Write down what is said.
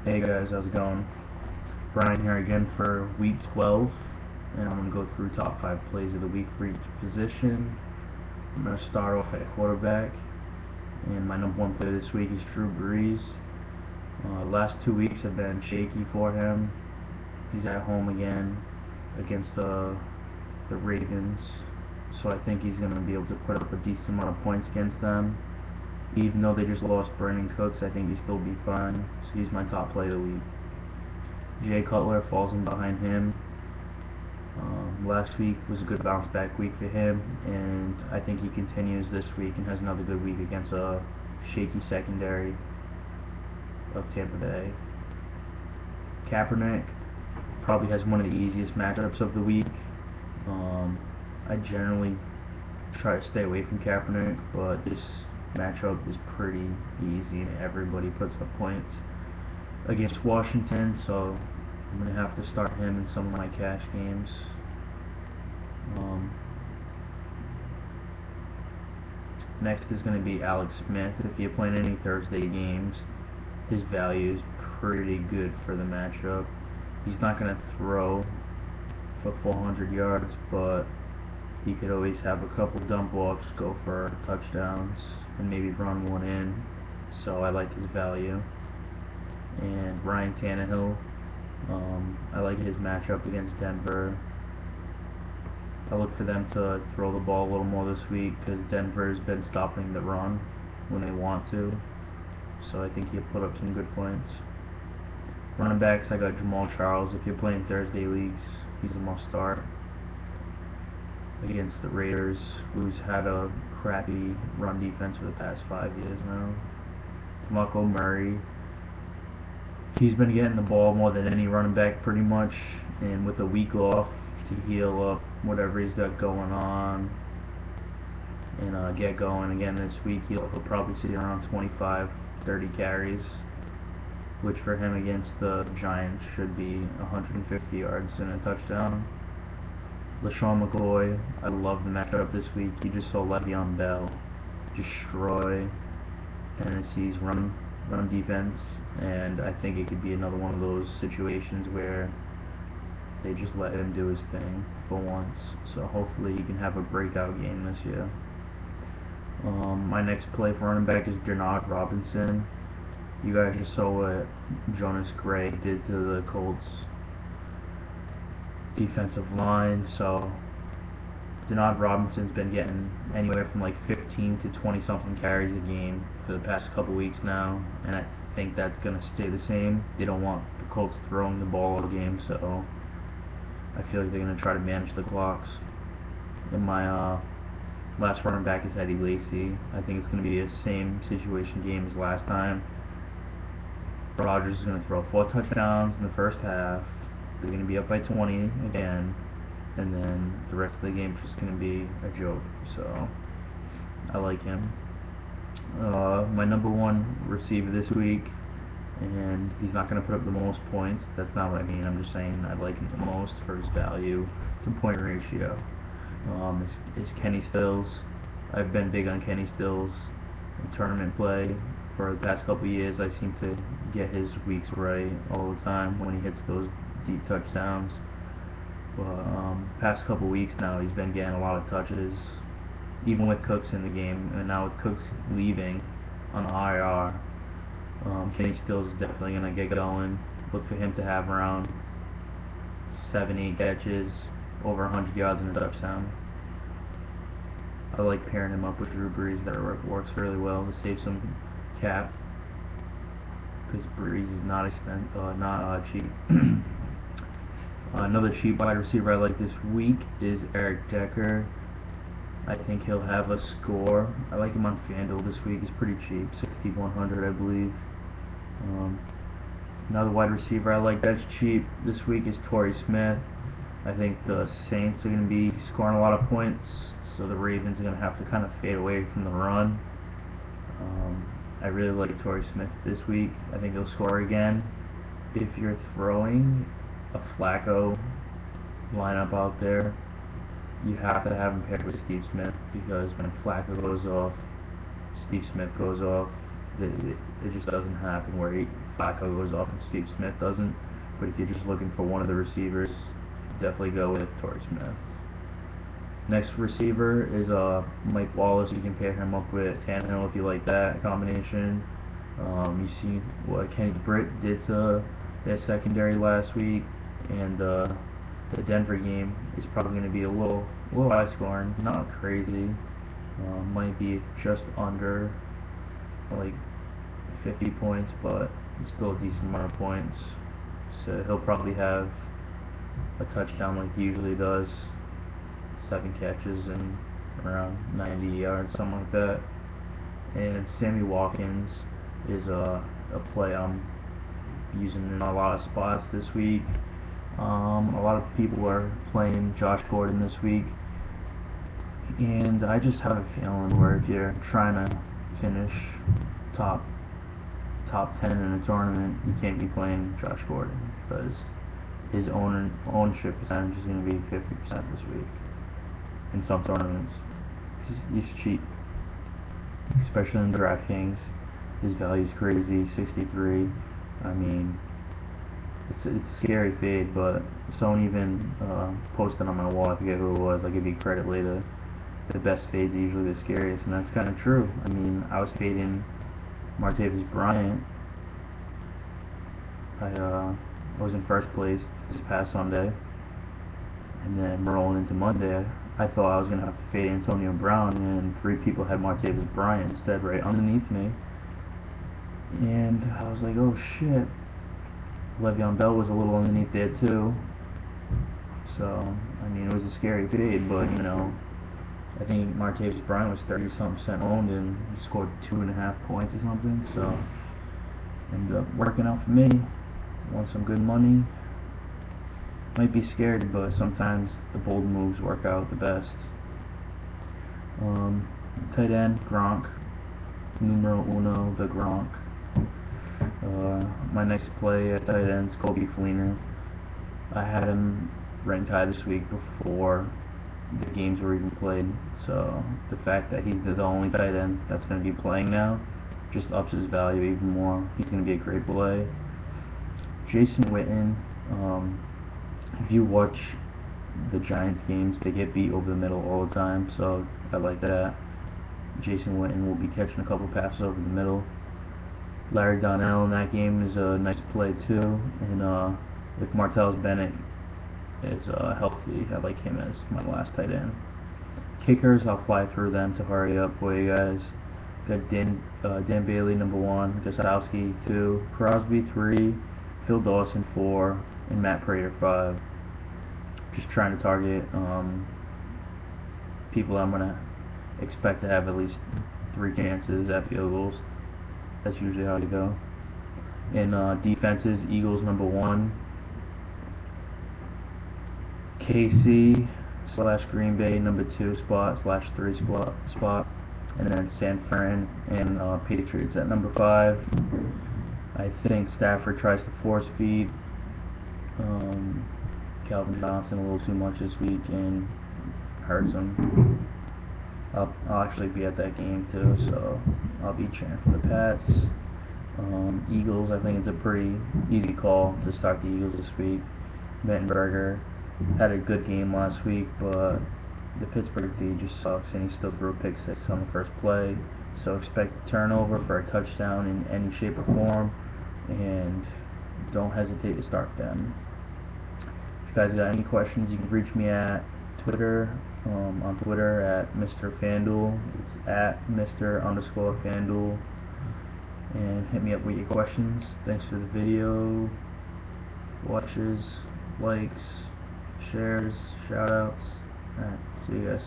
Hey guys, how's it going? Brian here again for week 12, and I'm going to go through top 5 plays of the week for each position. I'm going to start off at quarterback, and my number one play this week is Drew Brees. Last 2 weeks have been shaky for him. He's at home again against the Ravens, so I think he's going to be able to put up a decent amount of points against them. Even though they just lost Brandon Cooks, I think he'll still be fine. So he's my top play of the week. Jay Cutler falls in behind him. Last week was a good bounce back week for him, and I think he continues this week and has another good week against a shaky secondary of Tampa Bay. Kaepernick probably has one of the easiest matchups of the week. I generally try to stay away from Kaepernick, but this matchup is pretty easy and everybody puts up points against Washington, so I'm going to have to start him in some of my cash games. Next is going to be Alex Smith. If you're playing any Thursday games, his value is pretty good for the matchup. He's not going to throw for 400 yards, but he could always have a couple dump offs, go for touchdowns, and maybe run one in. So I like his value. And Ryan Tannehill, I like his matchup against Denver. I look for them to throw the ball a little more this week because Denver's been stopping the run when they want to. So I think he'll put up some good points. Running backs, I got Jamal Charles. If you're playing Thursday leagues, he's a must start against the Raiders, who's had a crappy run defense for the past 5 years now. DeMarco Murray, he's been getting the ball more than any running back pretty much, and with a week off to heal up whatever he's got going on and get going again this week, he'll probably see around 25-30 carries, which for him against the Giants should be 150 yards and a touchdown. LaShawn McCoy, I love the matchup this week. He just saw Le'Veon Bell destroy Tennessee's run defense, and I think it could be another one of those situations where they just let him do his thing for once. So hopefully he can have a breakout game this year. My next play for running back is Denard Robinson. You guys just saw what Jonas Gray did to the Colts defensive line, so Denard Robinson's been getting anywhere from like 15 to 20 something carries a game for the past couple weeks now, and I think that's going to stay the same. They don't want the Colts throwing the ball all game, so I feel like they're going to try to manage the clocks. And my last running back is Eddie Lacy. I think it's going to be a same situation game as last time. Rodgers is going to throw 4 touchdowns in the first half. They're going to be up by 20 again, and then the rest of the game is just going to be a joke. So I like him. My number one receiver this week, and he's not going to put up the most points. That's not what I mean. I'm just saying I like him the most for his value to point ratio. Is Kenny Stills. I've been big on Kenny Stills in tournament play. For the past couple years, I seem to get his weeks right all the time when he hits those deep touchdowns. But past couple weeks now, he's been getting a lot of touches, even with Cooks in the game, and now with Cooks leaving on IR. Kenny Stills is definitely going to get going. Look for him to have around 7-8 catches, over 100 yards and a touchdown. I like pairing him up with Drew Brees. That works really well to save some cap, because Brees is not cheap. Another cheap wide receiver I like this week is Eric Decker. I think he'll have a score. I like him on Fanduel this week. He's pretty cheap, 6,100 I believe. Another wide receiver I like that's cheap this week is Torrey Smith. I think the Saints are going to be scoring a lot of points, so the Ravens are going to have to kind of fade away from the run. I really like Torrey Smith this week. I think he'll score again. If you're throwing a Flacco lineup out there, you have to have him paired with Steve Smith, because when Flacco goes off, Steve Smith goes off. it just doesn't happen where Flacco goes off and Steve Smith doesn't. But if you're just looking for one of the receivers, definitely go with Torrey Smith. Next receiver is Mike Wallace. You can pair him up with Tannehill if you like that combination. You see what Kenny Britt did to their secondary last week, and the Denver game is probably going to be a little high scoring, not crazy. Might be just under like 50 points, but it's still a decent amount of points. So he'll probably have a touchdown like he usually does, 7 catches and around 90 yards, something like that. And Sammy Watkins is a play I'm using in a lot of spots this week. A lot of people are playing Josh Gordon this week, and I just have a feeling where if you're trying to finish top 10 in a tournament, you can't be playing Josh Gordon because his ownership percentage is going to be 50% this week in some tournaments. He's cheap, especially in Draftkings. His value is crazy, 63. I mean, it's a scary fade, but someone even posted on my wall, I forget who it was, I'll give you credit later, the best fades are usually the scariest, and that's kind of true. I mean, I was fading Martavis Bryant. I was in first place this past Sunday, and then rolling into Monday, I thought I was going to have to fade Antonio Brown, and 3 people had Martavis Bryant instead right underneath me. And I was like, oh shit. Le'Veon Bell was a little underneath there too. So, I mean, it was a scary fade, but, you know, I think Martavis Bryant was 30-something% owned, and he scored 2.5 points or something, so ended up working out for me. Won some good money. Might be scared, but sometimes the bold moves work out the best. Tight end, Gronk. Numero uno, the Gronk. My next play at tight end is Kobe Fleener. I had him ranked high this week before the games were even played, so the fact that he's the only tight end that's going to be playing now just ups his value even more. He's going to be a great play. Jason Witten, if you watch the Giants games, they get beat over the middle all the time, so I like that. Jason Witten will be catching a couple passes over the middle. Larry Donnell in that game is a nice play too, and if Martellus Bennett is healthy, I like him as my last tight end. Kickers, I'll fly through them to hurry up for you guys. Got Dan Bailey, number 1, Gostkowski, 2, Crosby, 3, Phil Dawson, 4, and Matt Prater, 5. Just trying to target people I'm going to expect to have at least 3 chances at field goals. That's usually how you go. In defenses, Eagles, number 1, KC / Green Bay, number 2 spot / 3 spot, and then San Fran and Patriots at number 5. I think Stafford tries to force feed Calvin Johnson a little too much this week and hurts him. I'll actually be at that game too, so I'll be cheering for the Pats. Eagles, I think it's a pretty easy call to start the Eagles this week. Mettenberger had a good game last week, but the Pittsburgh D just sucks, and he still threw a pick 6 on the first play. So expect a turnover for a touchdown in any shape or form, and don't hesitate to start them. If you guys got any questions, you can reach me at Twitter. On Twitter at Mr. Fanduel. It's at Mr._Fanduel. And hit me up with your questions. Thanks for the video. Watches, likes, shares, shoutouts. Alright, see you guys.